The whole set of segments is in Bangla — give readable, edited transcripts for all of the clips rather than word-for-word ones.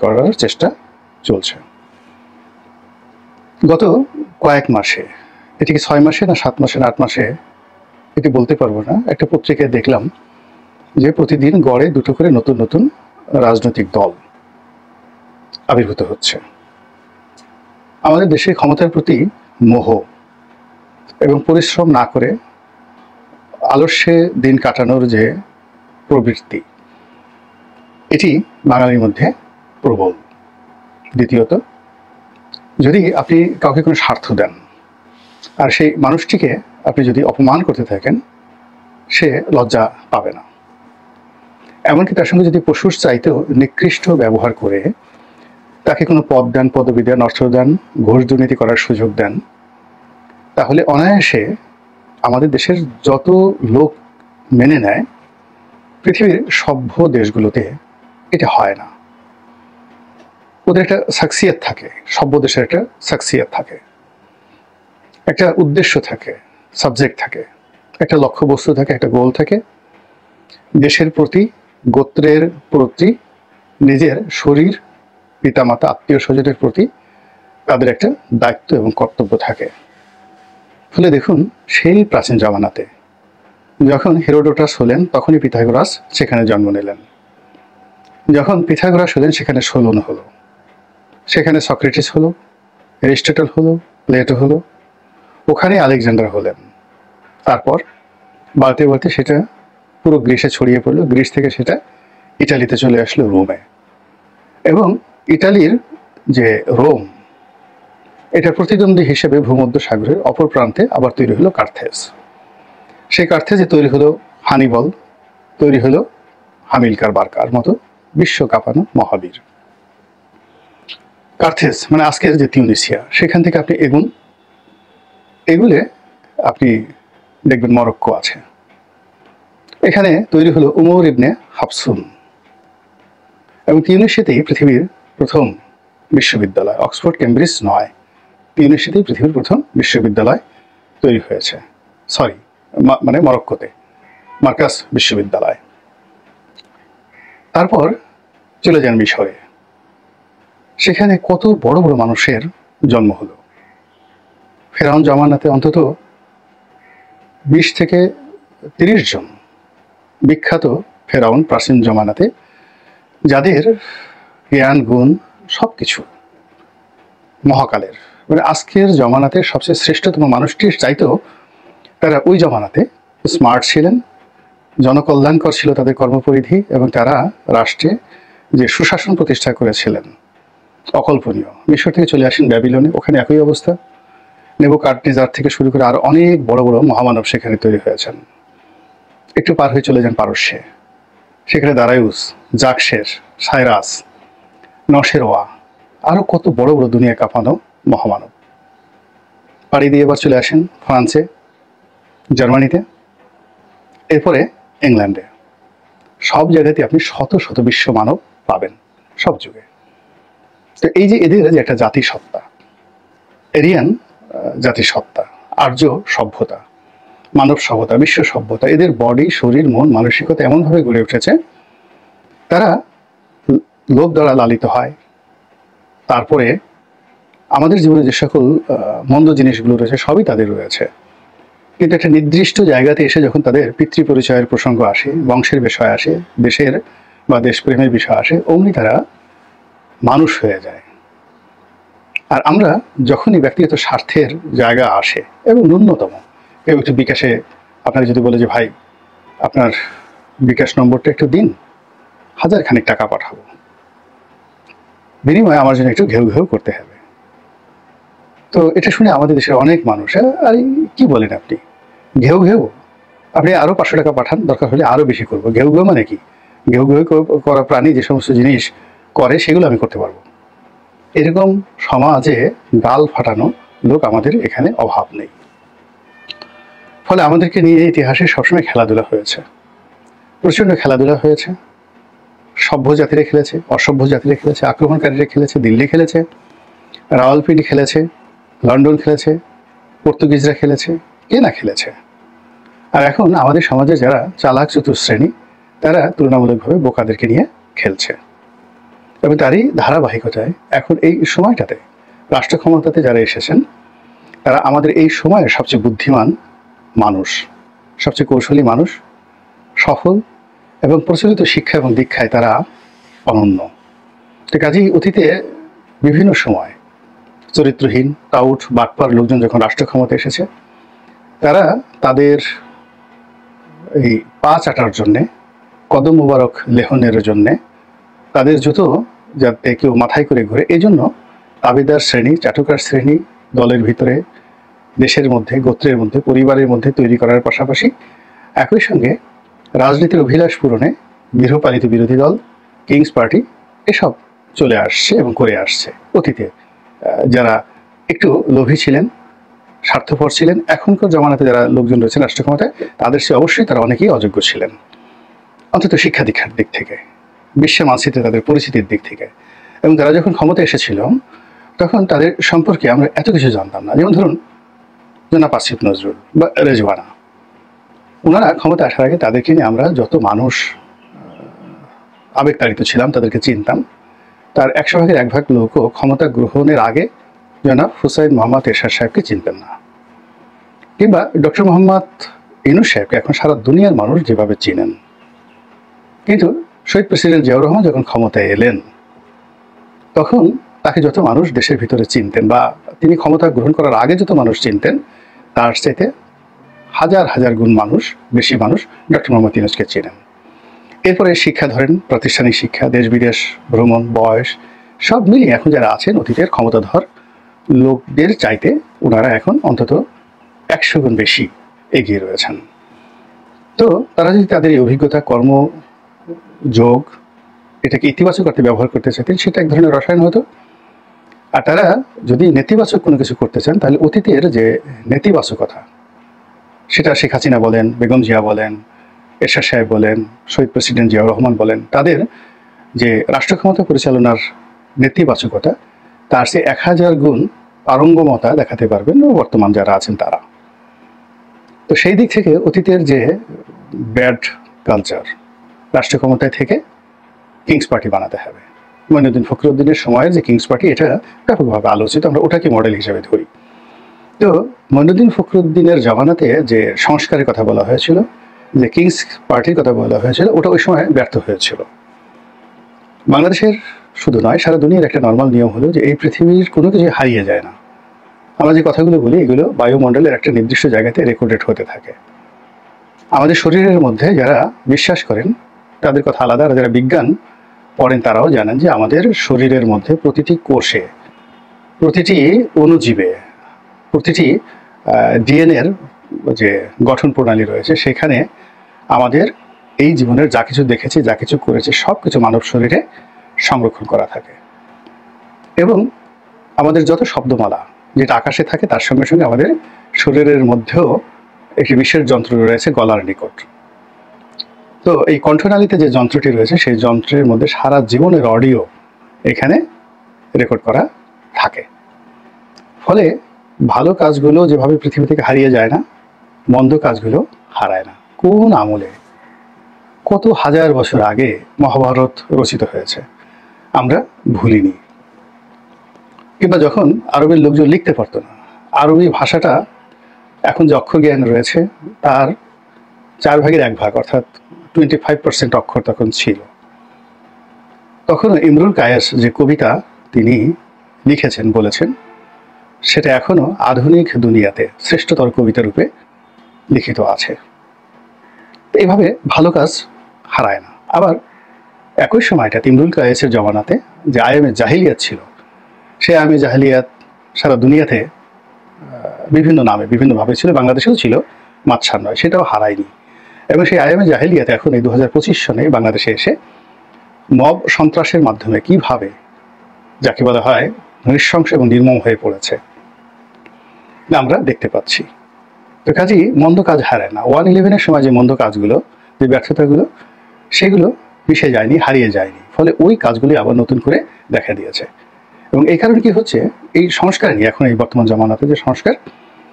করার চেষ্টা চলছে। গত কয়েক মাসে, এটি কি 6 মাসে না 7 মাসে না 8 মাসে এটি বলতে পারবো না, একটা পত্রিকায় দেখলাম যে প্রতিদিন গড়ে 2টো করে নতুন নতুন রাজনৈতিক দল আবির্ভূত হচ্ছে। আমাদের দেশে ক্ষমতার প্রতি মোহ এবং পরিশ্রম না করে আলস্যে দিন কাটানোর যে প্রবৃত্তি, এটি বাঙালির মধ্যে প্রবল। দ্বিতীয়ত, যদি আপনি কাউকে কোনো স্বার্থ দেন আর সেই মানুষটিকে আপনি যদি অপমান করতে থাকেন, সে লজ্জা পাবে না। এমনকি তার সঙ্গে যদি পশুর চাইতেও নিকৃষ্ট ব্যবহার করে তাকে কোনো পদ দেন, পদবি দেন, অর্থ দেন, ঘুষ দুর্নীতি করার সুযোগ দেন, তাহলে অনায়াসে আমাদের দেশের যত লোক মেনে নেয়, পৃথিবীর সভ্য দেশগুলোতে এটা হয় না। ওদের একটা সাকসিয়ত থাকে, সভ্য দেশের একটা সাকসিয়ত থাকে, একটা উদ্দেশ্য থাকে, সাবজেক্ট থাকে, একটা লক্ষ্যবস্তু থাকে, একটা গোল থাকে। দেশের প্রতি, গোত্রের প্রতি, নিজের শরীর, পিতামাতা, আত্মীয় স্বজনের প্রতি তাদের একটা দায়িত্ব এবং কর্তব্য থাকে। ফলে দেখুন, সেই প্রাচীন জামানাতে যখন হেরোডোটাস হলেন, তখনই পিথাগোরাস সেখানে জন্ম নিলেন। যখন পিথাগোরাস হলেন, সেখানে সোলন হলো, সেখানে সক্রেটিস হলো, অ্যারিস্টটল হলো, প্লেটো হলো, ওখানে আলেকজান্ডার হলেন। তারপর বাড়তে বাড়তে সেটা পুরো গ্রিসে ছড়িয়ে পড়লো, গ্রিস থেকে সেটা ইটালিতে চলে আসলো, রোমে। এবং ইটালির যে রোম, এটা প্রতিদ্বন্দ্বী হিসেবে ভূমধ্য সাগরের অপর প্রান্তে আবার তৈরি হলো কার্থেজ। সেই কার্থেজে তৈরি হলো হানিবল, তৈরি হলো হামিলকার বার্কার মতো বিশ্ব কাঁপানো মহাবীর। কার্থেজ মানে আজকের যে তিউনিসিয়া, সেখান থেকে আপনি এগুলে আপনি দেখবেন মরক্কো আছে। এখানে তৈরি হলো উমর ইবনে হাফসুন। এবং তিউনিসিয়াতেই পৃথিবীর প্রথম বিশ্ববিদ্যালয়, অক্সফোর্ড কেমব্রিজ নয়, তিউনিসিয়াতেই পৃথিবীর প্রথম বিশ্ববিদ্যালয় তৈরি হয়েছে। মানে মরক্কোতে মার্কাস বিশ্ববিদ্যালয়। তারপর চলে যান মিশরে, সেখানে কত বড় বড় মানুষের জন্ম হলো। ফেরাউন জামানাতে অন্তত 20 থেকে 30 জন বিখ্যাত ফেরাউন প্রাচীন জমানাতে, যাদের জ্ঞান গুণ সবকিছু মহাকালের, মানে আজকের জমানাতে সবচেয়ে শ্রেষ্ঠতম মানুষটির চাইতেও তারা ওই জমানাতে স্মার্ট ছিলেন, জনকল্যাণকর ছিল তাদের কর্মপরিধি, এবং তারা রাষ্ট্রে যে সুশাসন প্রতিষ্ঠা করেছিলেন অকল্পনীয়। মিশর থেকে চলে আসেন ব্যাবিলনে, ওখানে একই অবস্থা। নেবুকাদনেজার থেকে শুরু করে আর অনেক বড় বড় মহামানব সেখানে তৈরি হয়েছেন। একটু পার হয়ে চলে যান পারস্যে, সেখানে দারায়ুস, জাকসের, সাইরাস, নশেরোয়া, আরও কত বড় বড় দুনিয়া কাঁপানো মহামানব। পাড়ি দিয়ে এবার চলে আসেন ফ্রান্সে, জার্মানিতে, এরপরে ইংল্যান্ডে। সব জায়গাতে আপনি শত শত বিশ্ব মানব পাবেন, সব যুগে। তো এই যে এদের যে একটা জাতিসত্তা, এরিয়ান জাতিসত্তা, আর্য সভ্যতা, মানব সভ্যতা, বিশ্ব সভ্যতা, এদের বডি, শরীর, মন, মানসিকতা এমনভাবে গড়ে উঠেছে, তারা লোভ দ্বারা লালিত হয়। তারপরে আমাদের জীবনে যে সকল মন্দ জিনিসগুলো রয়েছে সবই তাদের রয়েছে, কিন্তু একটা নির্দিষ্ট জায়গাতে এসে যখন তাদের পিতৃ পরিচয়ের প্রসঙ্গ আসে, বংশের বিষয় আসে, দেশের বা দেশপ্রেমের বিষয় আসে, অমনি তারা মানুষ হয়ে যায়। আর আমরা যখনই ব্যক্তিগত স্বার্থের জায়গা আসে, এবং ন্যূনতম কেউ একটু বিকাশে আপনাকে যদি বলে যে ভাই আপনার বিকাশ নম্বরটা একটু দিন, 1000 খানিক টাকা পাঠাবো, বিনিময়ে আমার জন্য একটু ঘেউ ঘেউ করতে হবে। তো এটা শুনে আমাদের দেশের অনেক মানুষ, আরে কি বলেন আপনি, ঘেউ ঘেউ, আপনি আরও 500 টাকা পাঠান, দরকার হলে আরও বেশি করবো। ঘেউ ঘেউ মানে কি? ঘেউ ঘেউ করা প্রাণী যে সমস্ত জিনিস করে সেগুলো আমি করতে পারবো। এরকম সমাজে গাল ফাটানো লোক আমাদের এখানে অভাব নেই। ফলে আমাদেরকে নিয়ে ইতিহাসে সবসময় খেলাধুলা হয়েছে, প্রচণ্ড খেলাধুলা হয়েছে। সভ্য জাতিরা খেলেছে, অসভ্য জাতিরা খেলেছে, আক্রমণকারীরা খেলেছে, দিল্লি খেলেছে, রাওয়ালপিন্ডি খেলেছে, লন্ডন খেলেছে, পর্তুগিজরা খেলেছে, কে না খেলেছে। আর এখন আমাদের সমাজে যারা চালাক চতুর্শ্রেণী, তারা তুলনামূলকভাবে বোকাদেরকে নিয়ে খেলছে। এবং তারই ধারাবাহিকতায় এখন এই সময়টাতে রাষ্ট্র ক্ষমতাতে যারা এসেছেন তারা আমাদের এই সময়ের সবচেয়ে বুদ্ধিমান মানুষ, সবচেয়ে কৌশলী মানুষ, সফল এবং প্রচলিত শিক্ষা এবং দীক্ষায় তারা অনন্য। তো কাজেই অতীতে বিভিন্ন সময় চরিত্রহীন টাউট বাটপার লোকজন যখন রাষ্ট্র ক্ষমতা এসেছে তারা তাদের এই পা চাটার জন্যে, কদম মুবারক লেহনের জন্যে, তাদের জুতো যাতে কেউ মাথায় করে ঘুরে, এই জন্য তাবেদার শ্রেণী, চাটুকার শ্রেণী দলের ভিতরে, দেশের মধ্যে, গোত্রের মধ্যে, পরিবারের মধ্যে তৈরি করার পাশাপাশি একই সঙ্গে রাজনীতির অভিলাষ পূরণে গৃহপালিত বিরোধী দল, কিংস পার্টি এসব চলে আসছে এবং করে আসছে। অতীতে যারা একটু লোভী ছিলেন, স্বার্থপর ছিলেন, এখনকার জমানাতে যারা লোকজন রয়েছেন রাষ্ট্র ক্ষমতায় তাদের সে অবশ্যই তারা অনেকেই অযোগ্য ছিলেন, অন্তত শিক্ষা দীক্ষার দিক থেকে, বিশ্বের মানচিত্রে তাদের পরিচিতির দিক থেকে। এবং তারা যখন ক্ষমতা এসেছিল তখন তাদের সম্পর্কে আমরা এত কিছু জানতাম না। যেমন ধরুন জনাব আসিফ নজরুল বা রেজওয়ানা, ওনারা ক্ষমতা আসার আগে তাদেরকে নিয়ে আমরা যত মানুষ আবেগতাড়িত ছিলাম তাদেরকে চিনতাম, তার 100 ভাগের 1 ভাগ লোকও ক্ষমতা গ্রহণের আগে জনাব হুসাইন মোহাম্মদ এরশাদ সাহেবকে চিনতেন না, কিংবা ডক্টর মোহাম্মদ ইউনূস সাহেবকে এখন সারা দুনিয়ার মানুষ যেভাবে চিনেন। কিন্তু শহীদ প্রেসিডেন্ট জিয়াউর রহমান যখন ক্ষমতায় এলেন তখন তাকে যত মানুষ দেশের ভিতরে চিনতেন বা তিনি ক্ষমতা গ্রহণ করার আগে যত মানুষ চিনতেন তার চাইতে হাজার হাজার গুণ মানুষ, বেশি মানুষ ডক্টর মোহাম্মদ ইউনূসকে চেনেন। এরপরে শিক্ষা ধরেন, প্রাতিষ্ঠানিক শিক্ষা, দেশ বিদেশ ভ্রমণ, বয়স সব মিলিয়ে এখন যারা আছেন অতীতের ক্ষমতাধর লোকদের চাইতে ওনারা এখন অন্তত 100 গুণ বেশি এগিয়ে রয়েছেন। তো তারা যদি তাদের এই অভিজ্ঞতা, কর্ম, যোগ এটাকে ইতিবাচক অর্থে ব্যবহার করতে চাইতেন সেটা এক ধরনের রসায়ন হতো। আর তারা যদি নেতিবাচক কোনো কিছু করতে চান তাহলে অতীতের যে নেতিবাচকতা, সেটা শেখ হাসিনা বলেন, বেগম জিয়া বলেন, এরশাদ সাহেব বলেন, শহীদ প্রেসিডেন্ট জিয়াউর রহমান বলেন, তাদের যে রাষ্ট্র ক্ষমতা পরিচালনার নেতিবাচকতা তার সে 1000 গুণ পারঙ্গমতা দেখাতে পারবেন বর্তমান যারা আছেন তারা। তো সেই দিক থেকে অতীতের যে ব্যাড কালচার রাষ্ট্র ক্ষমতায় থেকে কিংস পার্টি বানাতে হবে। মঈনুদ্দিন ফখরুদ্দিনের সময়ের যে কিংস পার্টি এটা ব্যাপকভাবে আলোচিত, আমরা ওটাকে মডেল হিসেবে ধরি। তো মঈনুদ্দিন ফখরুদ্দিনের জমানাতে যে সংস্কারের কথা বলা হয়েছিল, যে কিংস পার্টির কথা বলা হয়েছিল, ওটা ওই সময় ব্যর্থ হয়েছিল। বাংলাদেশের শুধু নয় সারা দুনিয়ার একটা নর্মাল নিয়ম হলো যে এই পৃথিবীর কোনো কিছু হারিয়ে যায় না। আমরা যে কথাগুলো বলি এগুলো বায়ুমণ্ডলের একটা নির্দিষ্ট জায়গাতে রেকর্ডেড হতে থাকে। আমাদের শরীরের মধ্যে যারা বিশ্বাস করেন তাদের কথা আলাদা, আর যারা বিজ্ঞান পড়েন তারাও জানেন যে আমাদের শরীরের মধ্যে প্রতিটি কোষে, প্রতিটি অণুজীবে, প্রতিটি ডিএনএর যে গঠন প্রণালী রয়েছে সেখানে আমাদের এই জীবনের যা কিছু দেখেছি, যা কিছু করেছি সব কিছু মানব শরীরে সংরক্ষণ করা থাকে। এবং আমাদের যত শব্দমালা যেটা আকাশে থাকে তার সঙ্গে সঙ্গে আমাদের শরীরের মধ্যেও একটি বিশেষ যন্ত্র রয়েছে গলার নিকট। তো এই কণ্ঠনালীতে যে যন্ত্রটি রয়েছে সেই যন্ত্রের মধ্যে সারা জীবনের অডিও এখানে রেকর্ড করা থাকে। ফলে ভালো কাজগুলো যেভাবে পৃথিবী থেকে হারিয়ে যায় না, মন্দ কাজগুলো হারায় না। কোন আমলে কত হাজার বছর আগে মহাভারত রচিত হয়েছে আমরা ভুলিনি। কিংবা যখন আরবের লোকজন লিখতে পারতো না, আরবি ভাষাটা এখন যে অক্ষর জ্ঞান রয়েছে তার 4 ভাগের 1 ভাগ অর্থাৎ 25% অক্ষর তখন ছিল। তখন ইমরুল কায়েস যে কবিতা তিনি লিখেছেন, বলেছেন, সেটা এখনো আধুনিক দুনিয়াতে শ্রেষ্ঠতর কবিতা রূপে লিখিত আছে। এইভাবে ভালো কাজ হারায় না। আবার একই সময়টা ইমরুল কায়েসের জমানাতে যে আয়ামে জাহিলিয়াত ছিল, সেই আয়ামে জাহিলিয়াত সারা দুনিয়াতে বিভিন্ন নামে বিভিন্নভাবে ছিল, বাংলাদেশেও ছিল, মাতসার নয়, সেটাও হারায়নি। এবং সেই আয়ামে জাহিলিয়াত এখন এই 2025 সনে বাংলাদেশে এসে মব সন্ত্রাসের মাধ্যমে কিভাবে যাকে বলা হয় নৃশংস এবং নির্মম হয়ে পড়েছে আমরা দেখতে পাচ্ছি। তো কাজেই মন্দ কাজ হারায় না। 1/11-এর সময় যে মন্দ কাজগুলো, যে ব্যর্থতাগুলো, সেগুলো মিশে যায়নি, হারিয়ে যায়নি। ফলে ওই কাজগুলি আবার নতুন করে দেখা দিয়েছে। এবং এই কারণে কি হচ্ছে, এই সংস্কার নিয়ে এখন এই বর্তমান জমানাতে যে সংস্কার,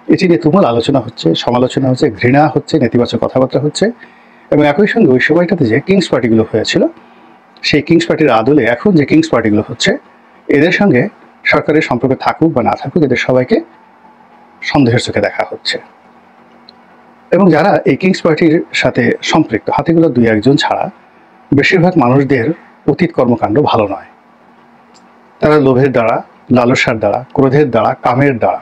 এটি নিয়ে তুমুল আলোচনা হচ্ছে, সমালোচনা হচ্ছে, ঘৃণা হচ্ছে, নেতিবাচক কথাবার্তা হচ্ছে। এবং একই সঙ্গে ওই সময়টাতে যে কিংস পার্টিগুলো হয়েছিল সেই কিংস পার্টির আদলে এখন যে কিংস পার্টিগুলো হচ্ছে, এদের সঙ্গে সরকারের সম্পর্ক থাকুক বা না থাকুক, এদের সবাইকে সন্দেহের চোখে দেখা হচ্ছে। এবং যারা এই কিংস পার্টির সাথে সম্পৃক্ত, হাতেগুলো 2-1 ছাড়া বেশিরভাগ মানুষদের অতীত কর্মকাণ্ড ভালো নয়। তারা লোভের দ্বারা, লালসার দ্বারা, ক্রোধের দ্বারা, কামের দ্বারা